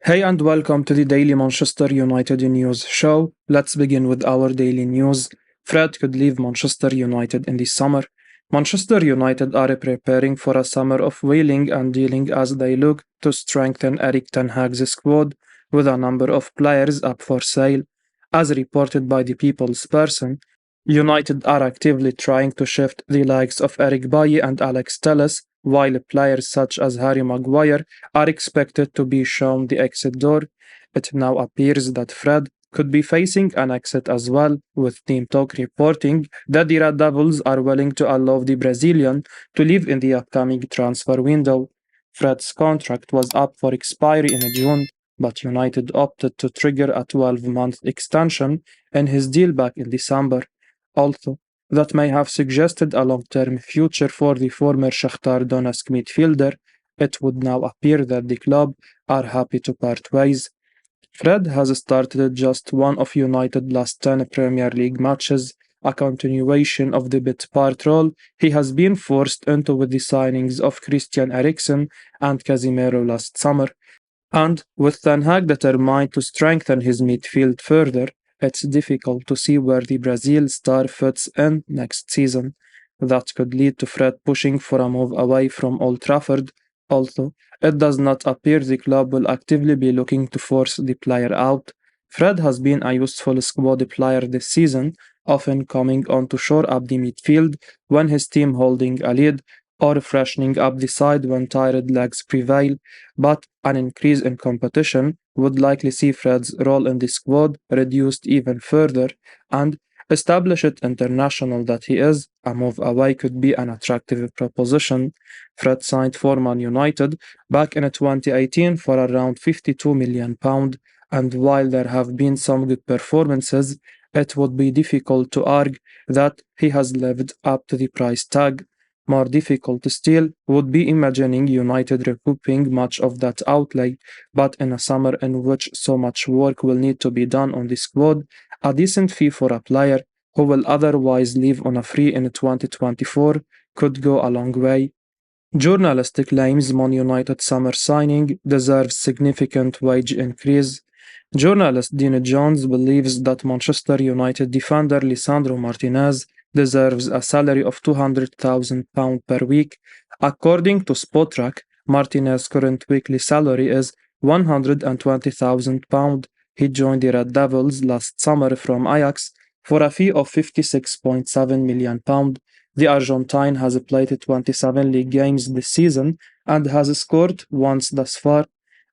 Hey and welcome to the Daily Manchester United News show. Let's begin with our daily news. Fred could leave Manchester United in the summer. Manchester United are preparing for a summer of wheeling and dealing as they look to strengthen Erik ten Hag's squad with a number of players up for sale. As reported by the People's Person, United are actively trying to shift the likes of Erik Bailly and Alex Telles, while players such as Harry Maguire are expected to be shown the exit door. It now appears that Fred could be facing an exit as well, with Team Talk reporting that the Red Devils are willing to allow the Brazilian to leave in the upcoming transfer window. Fred's contract was up for expiry in June, but United opted to trigger a 12-month extension in his deal back in December. Also, that may have suggested a long-term future for the former Shakhtar Donetsk midfielder, it would now appear that the club are happy to part ways. Fred has started just one of United's last 10 Premier League matches, a continuation of the bit part role he has been forced into with the signings of Christian Eriksen and Casemiro last summer. And with Ten Hag determined to strengthen his midfield further, it's difficult to see where the Brazil star fits in next season. That could lead to Fred pushing for a move away from Old Trafford, although it does not appear the club will actively be looking to force the player out. Fred has been a useful squad player this season, often coming on to shore up the midfield when his team holding a lead, or freshening up the side when tired legs prevail, but an increase in competition would likely see Fred's role in the squad reduced even further, and established international that he is, a move away could be an attractive proposition. Fred signed for Man United back in 2018 for around £52 million, and while there have been some good performances, it would be difficult to argue that he has lived up to the price tag. More difficult still would be imagining United recouping much of that outlay, but in a summer in which so much work will need to be done on the squad, a decent fee for a player who will otherwise leave on a free in 2024 could go a long way. Journalist claims Man United summer signing deserves significant wage increase. Journalist Dean Jones believes that Manchester United defender Lisandro Martinez deserves a salary of £200,000 per week. According to Spotrac, Martinez's current weekly salary is £120,000. He joined the Red Devils last summer from Ajax for a fee of £56.7 million. The Argentine has played 27 league games this season and has scored once thus far.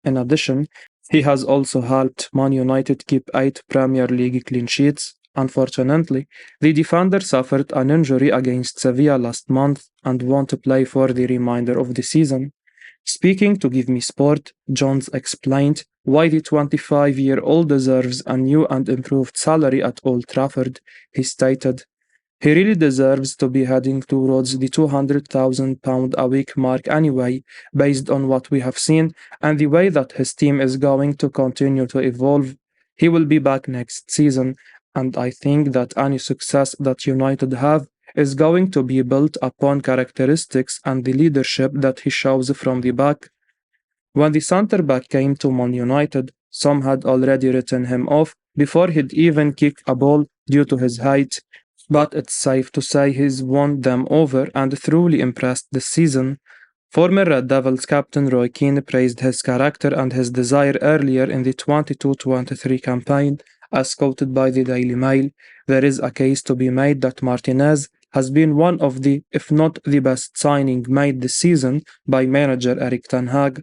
In addition, he has also helped Man United keep 8 Premier League clean sheets. Unfortunately, the defender suffered an injury against Sevilla last month and won't play for the remainder of the season. Speaking to Give Me Sport, Jones explained why the 25-year-old deserves a new and improved salary at Old Trafford. He stated, "He really deserves to be heading towards the £200,000 a week mark anyway, based on what we have seen and the way that his team is going to continue to evolve. He will be back next season, and I think that any success that United have is going to be built upon characteristics and the leadership that he shows from the back." When the centre-back came to Man United, some had already written him off before he'd even kick a ball due to his height. But it's safe to say he's won them over and truly impressed this season. Former Red Devils captain Roy Keane praised his character and his desire earlier in the 22-23 campaign, as quoted by the Daily Mail. There is a case to be made that Martinez has been one of the, if not the best signing made this season by manager Erik ten Hag.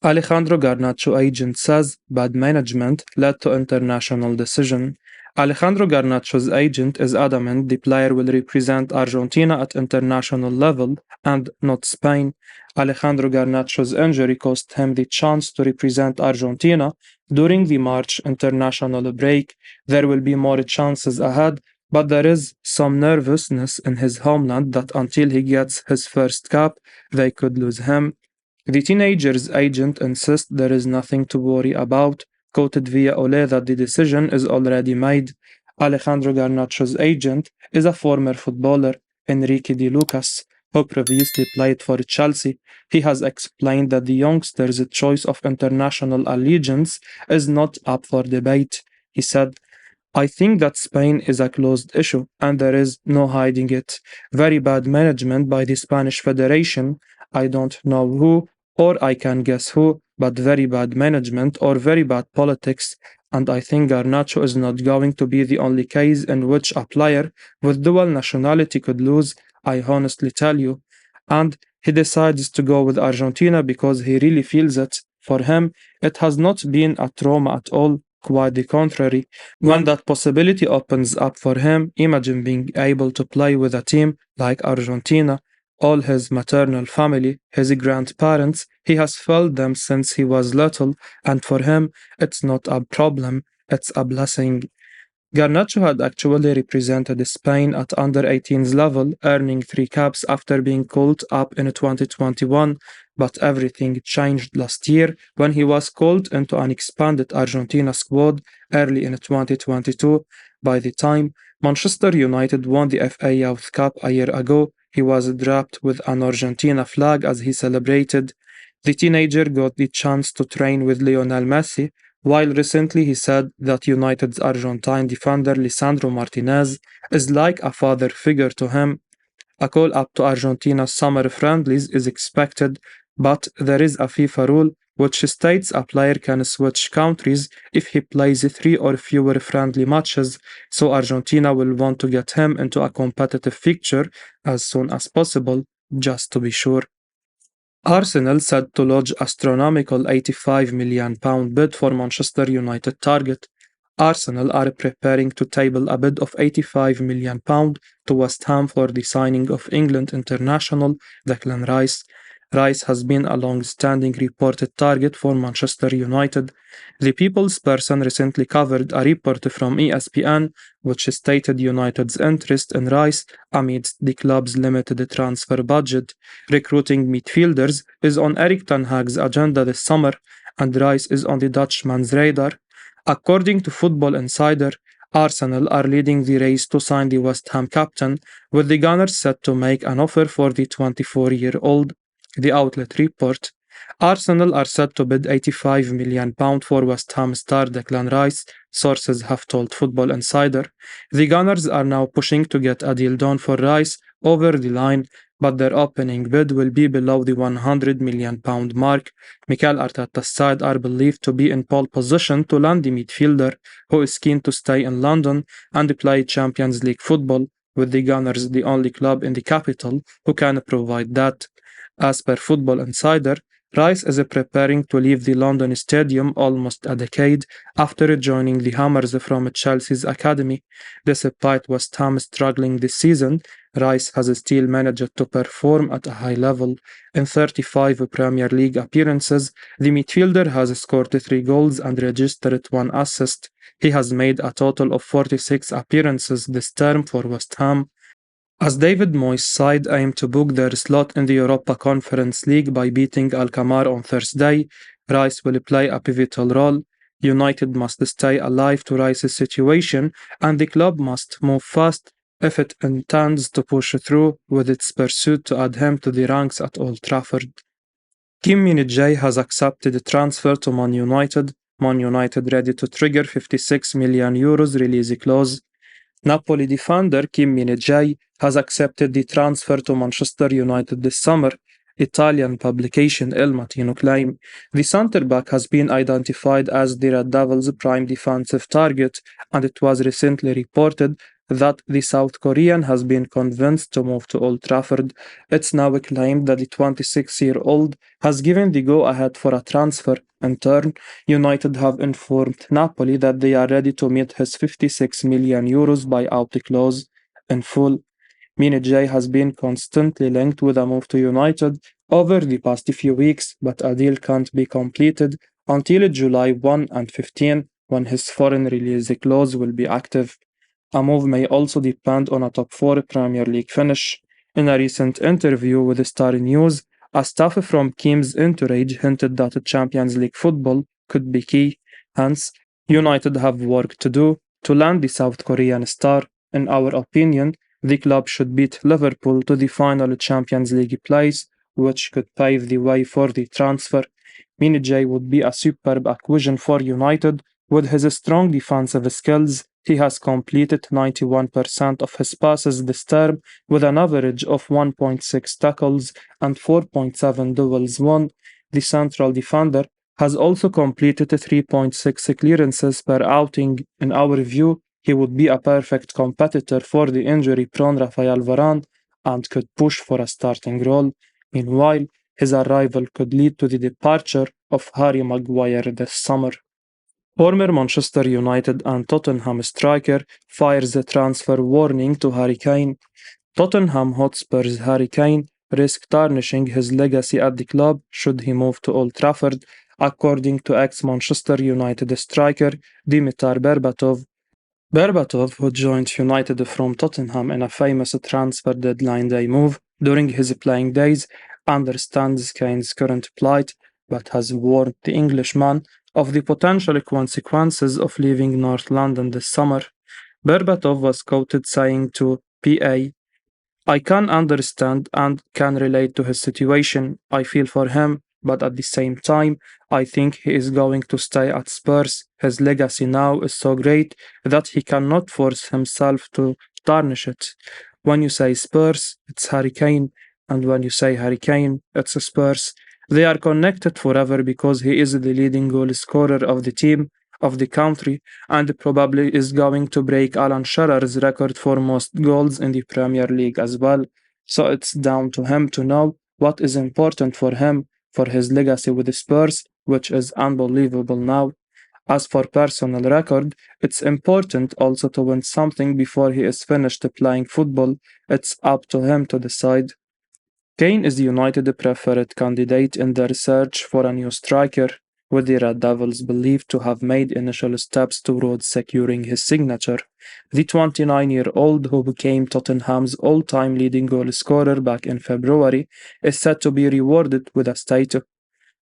Alejandro Garnacho agent says bad management led to international decision. Alejandro Garnacho's agent is adamant the player will represent Argentina at international level and not Spain. Alejandro Garnacho's injury cost him the chance to represent Argentina during the March international break. There will be more chances ahead, but there is some nervousness in his homeland that until he gets his first cap, they could lose him. The teenager's agent insists there is nothing to worry about, quoted via Ole that the decision is already made. Alejandro Garnacho's agent is a former footballer, Enrique de Lucas, who previously played for Chelsea. He has explained that the youngster's choice of international allegiance is not up for debate. He said, I think that Spain is a closed issue, and there is no hiding it. Very bad management by the Spanish Federation. I don't know who, or I can guess who, but very bad management or very bad politics. And I think Garnacho is not going to be the only case in which a player with dual nationality could lose, I honestly tell you. And he decides to go with Argentina because he really feels it. For him, it has not been a trauma at all, quite the contrary. When that possibility opens up for him, imagine being able to play with a team like Argentina. All his maternal family, his grandparents, he has felt them since he was little, and for him, it's not a problem, it's a blessing. Garnacho had actually represented Spain at under 18s level, earning 3 caps after being called up in 2021, but everything changed last year when he was called into an expanded Argentina squad early in 2022. By the time Manchester United won the FA Youth Cup a year ago, he was draped with an Argentina flag as he celebrated. The teenager got the chance to train with Lionel Messi, while recently he said that United's Argentine defender Lisandro Martinez is like a father figure to him. A call up to Argentina's summer friendlies is expected, but there is a FIFA rule which states a player can switch countries if he plays 3 or fewer friendly matches, so Argentina will want to get him into a competitive fixture as soon as possible, just to be sure. Arsenal said to lodge astronomical £85 million bid for Manchester United target. Arsenal are preparing to table a bid of £85 million to West Ham for the signing of England international Declan Rice. Rice has been a long-standing reported target for Manchester United. The People's Person recently covered a report from ESPN which stated United's interest in Rice amidst the club's limited transfer budget. Recruiting midfielders is on Erik ten Hag's agenda this summer, and Rice is on the Dutchman's radar. According to Football Insider, Arsenal are leading the race to sign the West Ham captain, with the Gunners set to make an offer for the 24-year-old. The outlet report. Arsenal are set to bid £85 million for West Ham star Declan Rice, sources have told Football Insider. The Gunners are now pushing to get a deal done for Rice over the line, but their opening bid will be below the £100 million mark. Mikel Arteta's side are believed to be in pole position to land the midfielder, who is keen to stay in London and play Champions League football, with the Gunners the only club in the capital who can provide that. As per Football Insider, Rice is preparing to leave the London stadium almost a decade after joining the Hammers from Chelsea's academy. Despite West Ham struggling this season, Rice has still managed to perform at a high level. In 35 Premier League appearances, the midfielder has scored 3 goals and registered 1 assist. He has made a total of 46 appearances this term for West Ham. As David Moyes' side aim to book their slot in the Europa Conference League by beating Alkmaar on Thursday, Rice will play a pivotal role. United must stay alive to Rice's situation, and the club must move fast if it intends to push through with its pursuit to add him to the ranks at Old Trafford. Kim Minjae has accepted a transfer to Man United. Man United ready to trigger €56 million release clause. Napoli defender Kim Minjae has accepted the transfer to Manchester United this summer, Italian publication El Mattino claim. The centre-back has been identified as the Red Devils' prime defensive target, and it was recently reported that the South Korean has been convinced to move to Old Trafford. It's now claimed that the 26-year-old has given the go-ahead for a transfer. In turn, United have informed Napoli that they are ready to meet his €56 million buyout clause in full. Minjae has been constantly linked with a move to United over the past few weeks, but a deal can't be completed until July 1 and 15, when his foreign release clause will be active. A move may also depend on a top 4 Premier League finish. In a recent interview with Star News, a staff from Kim's entourage hinted that Champions League football could be key. Hence, United have work to do to land the South Korean star. In our opinion, The club should beat Liverpool to the final Champions League place, which could pave the way for the transfer. Minjae would be a superb acquisition for United. With his strong defensive skills, he has completed 91% of his passes this term with an average of 1.6 tackles and 4.7 duels won. The central defender has also completed 3.6 clearances per outing. In our view, he would be a perfect competitor for the injury-prone Rafael Varane and could push for a starting role. Meanwhile, his arrival could lead to the departure of Harry Maguire this summer. Former Manchester United and Tottenham striker fires a transfer warning to Harry Kane. Tottenham Hotspur's Harry Kane risked tarnishing his legacy at the club should he move to Old Trafford, according to ex-Manchester United striker Dimitar Berbatov. Berbatov, who joined United from Tottenham in a famous transfer deadline day move during his playing days, understands Kane's current plight, but has warned the Englishman of the potential consequences of leaving North London this summer. Berbatov was quoted saying to PA, "I can understand and can relate to his situation. I feel for him, but at the same time, I think he is going to stay at Spurs. His legacy now is so great that he cannot force himself to tarnish it. When you say Spurs, it's Harry Kane, and when you say Harry Kane, it's Spurs. They are connected forever because he is the leading goal scorer of the team, of the country, and probably is going to break Alan Shearer's record for most goals in the Premier League as well. So it's down to him to know what is important for him, for his legacy with the Spurs, which is unbelievable now. As for personal record, it's important also to win something before he is finished playing football. It's up to him to decide." Kane is the United preferred candidate in their search for a new striker, with the Red Devils believed to have made initial steps towards securing his signature. The 29-year-old, who became Tottenham's all-time leading goal scorer back in February, is said to be rewarded with a statue.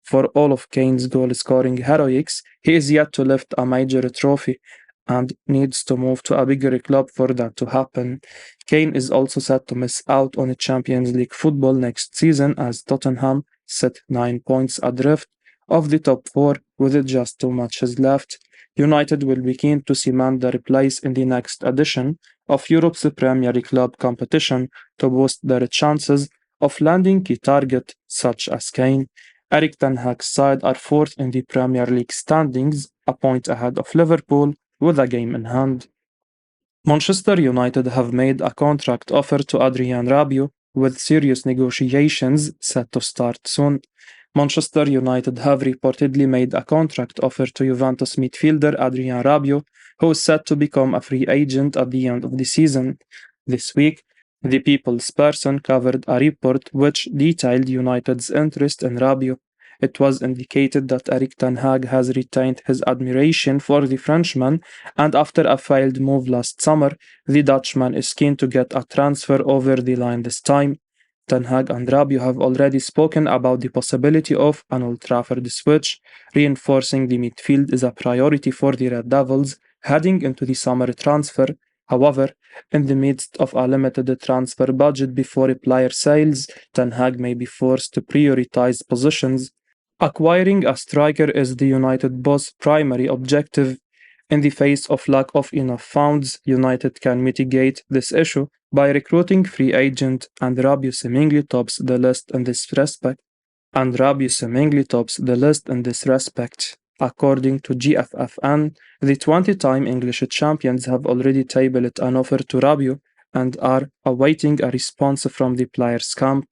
For all of Kane's goal-scoring heroics, he is yet to lift a major trophy and needs to move to a bigger club for that to happen. Kane is also set to miss out on Champions League football next season as Tottenham sit 9 points adrift of the top 4 with just 2 matches left. United will be keen to cement their place in the next edition of Europe's Premier Club competition to boost their chances of landing key targets such as Kane. Erik Ten Hag's side are fourth in the Premier League standings, a point ahead of Liverpool with a game in hand. Manchester United have made a contract offer to Adrian Rabio, with serious negotiations set to start soon. Manchester United have reportedly made a contract offer to Juventus midfielder Adrian Rabio, who is set to become a free agent at the end of the season. This week, the People's Person covered a report which detailed United's interest in Rabio. It was indicated that Erik Ten Hag has retained his admiration for the Frenchman, and after a failed move last summer, the Dutchman is keen to get a transfer over the line this time. Ten Hag and Rabio have already spoken about the possibility of an Old Trafford switch, reinforcing the midfield is a priority for the Red Devils heading into the summer transfer. However, in the midst of a limited transfer budget before player sales, Ten Hag may be forced to prioritize positions. Acquiring a striker is the United boss' primary objective. In the face of lack of enough funds, United can mitigate this issue by recruiting free agent, and Rabio seemingly tops the list in this respect. According to GFFN, the 20-time English champions have already tabled an offer to Rabio and are awaiting a response from the players' camp.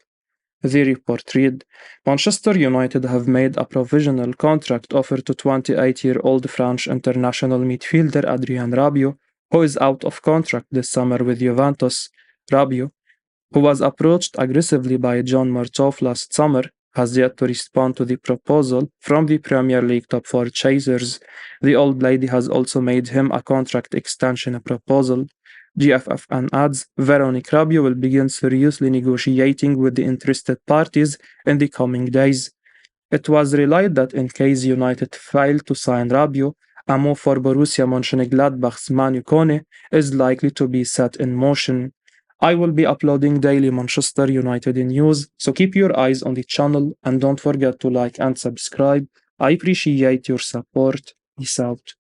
The report read, Manchester United have made a provisional contract offer to 28-year-old French international midfielder Adrian Rabio, who is out of contract this summer with Juventus. Rabio, who was approached aggressively by John Murtough last summer, has yet to respond to the proposal from the Premier League top 4 chasers. The old lady has also made him a contract extension proposal. GFFN adds, Veronique Rabio will begin seriously negotiating with the interested parties in the coming days. It was relayed that in case United failed to sign Rabio, a move for Borussia Mönchengladbach's Man Utd is likely to be set in motion. I will be uploading daily Manchester United news, so keep your eyes on the channel and don't forget to like and subscribe. I appreciate your support. Peace out.